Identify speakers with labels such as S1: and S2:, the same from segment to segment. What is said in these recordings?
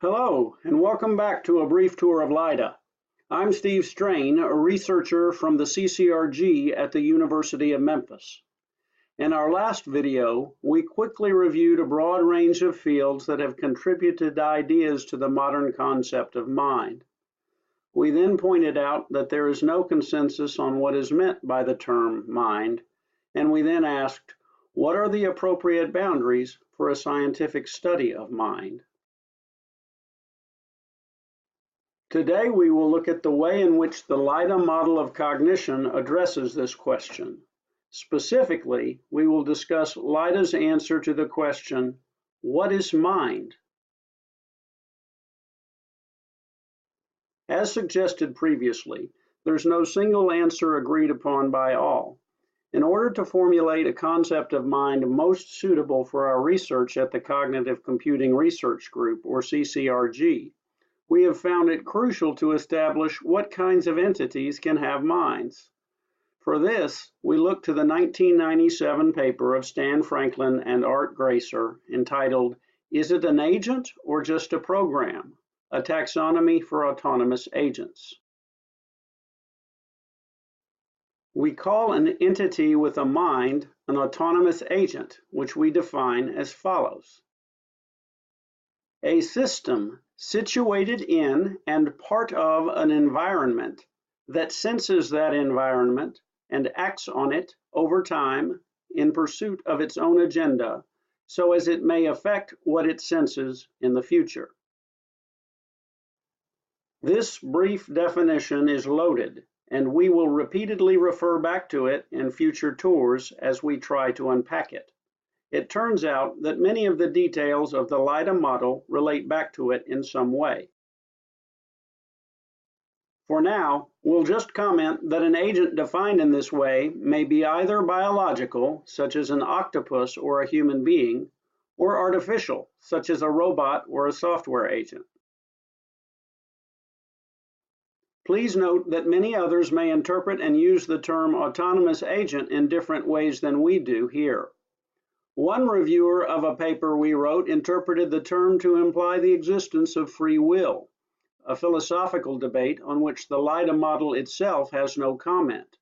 S1: Hello, and welcome back to a brief tour of LIDA. I'm Steve Strain, a researcher from the CCRG at the University of Memphis. In our last video, we quickly reviewed a broad range of fields that have contributed ideas to the modern concept of mind. We then pointed out that there is no consensus on what is meant by the term mind, and we then asked, what are the appropriate boundaries for a scientific study of mind? Today we will look at the way in which the LIDA model of cognition addresses this question. Specifically, we will discuss LIDA's answer to the question, what is mind? As suggested previously, there's no single answer agreed upon by all. In order to formulate a concept of mind most suitable for our research at the Cognitive Computing Research Group, or CCRG, we have found it crucial to establish what kinds of entities can have minds. For this, we look to the 1997 paper of Stan Franklin and Art Gracer entitled, Is it an Agent or Just a Program? A Taxonomy for Autonomous Agents. We call an entity with a mind an autonomous agent, which we define as follows. A system situated in and part of an environment that senses that environment and acts on it over time in pursuit of its own agenda so as it may affect what it senses in the future. This brief definition is loaded, and we will repeatedly refer back to it in future tours as we try to unpack it. It turns out that many of the details of the LIDA model relate back to it in some way. For now, we'll just comment that an agent defined in this way may be either biological, such as an octopus or a human being, or artificial, such as a robot or a software agent. Please note that many others may interpret and use the term autonomous agent in different ways than we do here. One reviewer of a paper we wrote interpreted the term to imply the existence of free will, a philosophical debate on which the LIDA model itself has no comment.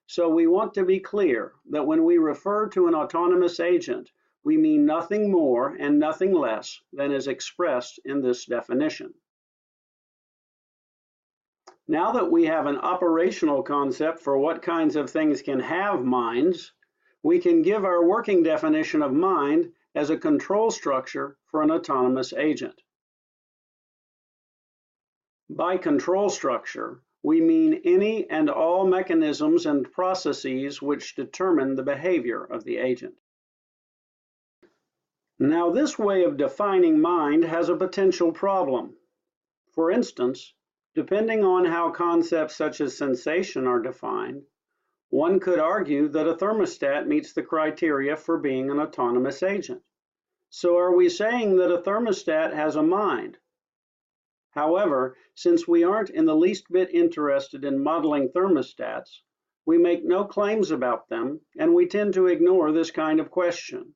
S1: So we want to be clear that when we refer to an autonomous agent, we mean nothing more and nothing less than is expressed in this definition. Now that we have an operational concept for what kinds of things can have minds, we can give our working definition of mind as a control structure for an autonomous agent. By control structure, we mean any and all mechanisms and processes which determine the behavior of the agent. Now, this way of defining mind has a potential problem. For instance, depending on how concepts such as sensation are defined, one could argue that a thermostat meets the criteria for being an autonomous agent. So are we saying that a thermostat has a mind? However, since we aren't in the least bit interested in modeling thermostats, we make no claims about them, and we tend to ignore this kind of question.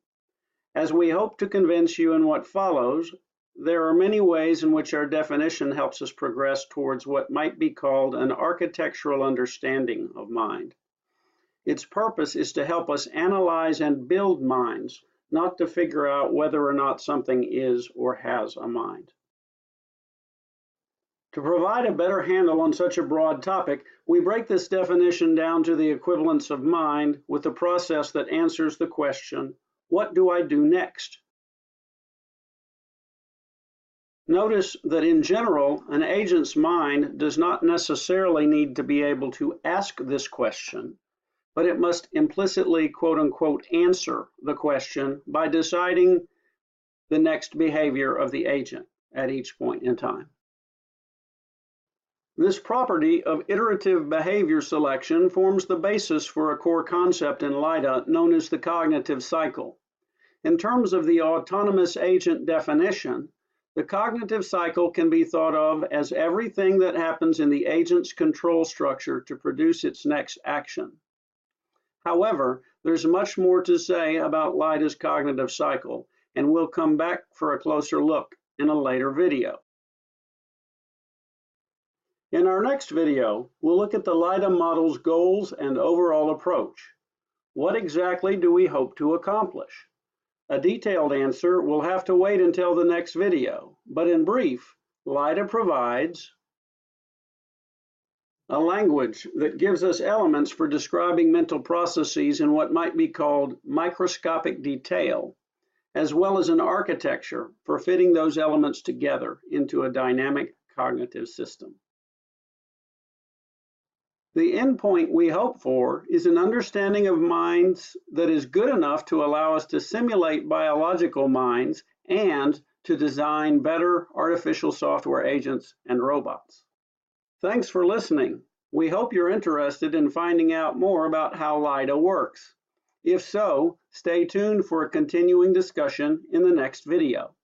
S1: As we hope to convince you in what follows, there are many ways in which our definition helps us progress towards what might be called an architectural understanding of mind. Its purpose is to help us analyze and build minds, not to figure out whether or not something is or has a mind. To provide a better handle on such a broad topic, we break this definition down to the equivalence of mind with the process that answers the question, what do I do next? Notice that in general, an agent's mind does not necessarily need to be able to ask this question, but it must implicitly, quote-unquote, answer the question by deciding the next behavior of the agent at each point in time. This property of iterative behavior selection forms the basis for a core concept in LIDA known as the cognitive cycle. In terms of the autonomous agent definition, the cognitive cycle can be thought of as everything that happens in the agent's control structure to produce its next action. However, there's much more to say about LIDA's cognitive cycle, and we'll come back for a closer look in a later video. In our next video, we'll look at the LIDA model's goals and overall approach. What exactly do we hope to accomplish? A detailed answer will have to wait until the next video, but in brief, LIDA provides a language that gives us elements for describing mental processes in what might be called microscopic detail, as well as an architecture for fitting those elements together into a dynamic cognitive system. The endpoint we hope for is an understanding of minds that is good enough to allow us to simulate biological minds and to design better artificial software agents and robots. Thanks for listening. We hope you're interested in finding out more about how LIDA works. If so, stay tuned for a continuing discussion in the next video.